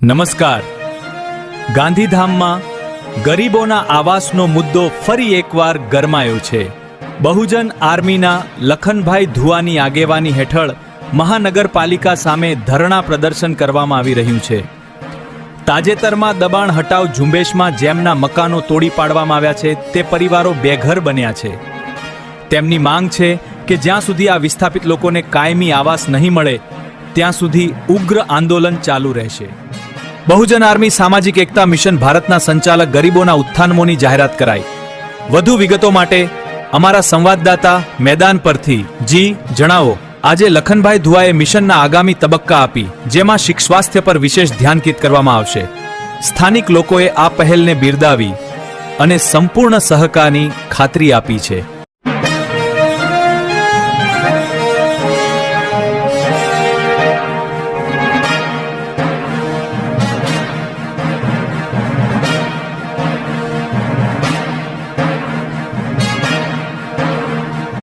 નમસ્કાર. ગાંધીધામમાં ગરીબોના આવાસનો મુદ્દો ફરી એકવાર ગરમાયો છે. બહુજન આર્મીના લખનભાઈ ધુવાની આગેવાની હેઠળ મહાનગરપાલિકા સામે ધરણા પ્રદર્શન કરવામાં આવી રહ્યું છે. તાજેતરમાં દબાણ હટાવ ઝુંબેશમાં જેમના મકાનો તોડી પાડવામાં આવ્યા છે તે પરિવારો બેઘર બન્યા છે. તેમની માંગ છે કે જ્યાં સુધી આ વિસ્થાપિત લોકોને કાયમી આવાસ નહીં મળે ત્યાં સુધી ઉગ્ર આંદોલન ચાલુ રહેશે. બહુજન આર્મી સામાજિક એકતા મિશન ભારતના સંચાલક ગરીબોના ઉત્થાનમોની જાહેરાત કરાઈ. વધુ વિગતો માટે અમારા સંવાદદાતા મેદાન પરથી. જી જણાવો. આજે લખનભાઈ ધુઆએ મિશનના આગામી તબક્કા આપી, જેમાં સ્વાસ્થ્ય પર વિશેષ ધ્યાન કેન્દ્રિત કરવામાં આવશે. સ્થાનિક લોકોએ આ પહેલને બિરદાવી અને સંપૂર્ણ સહકારની ખાતરી આપી છે.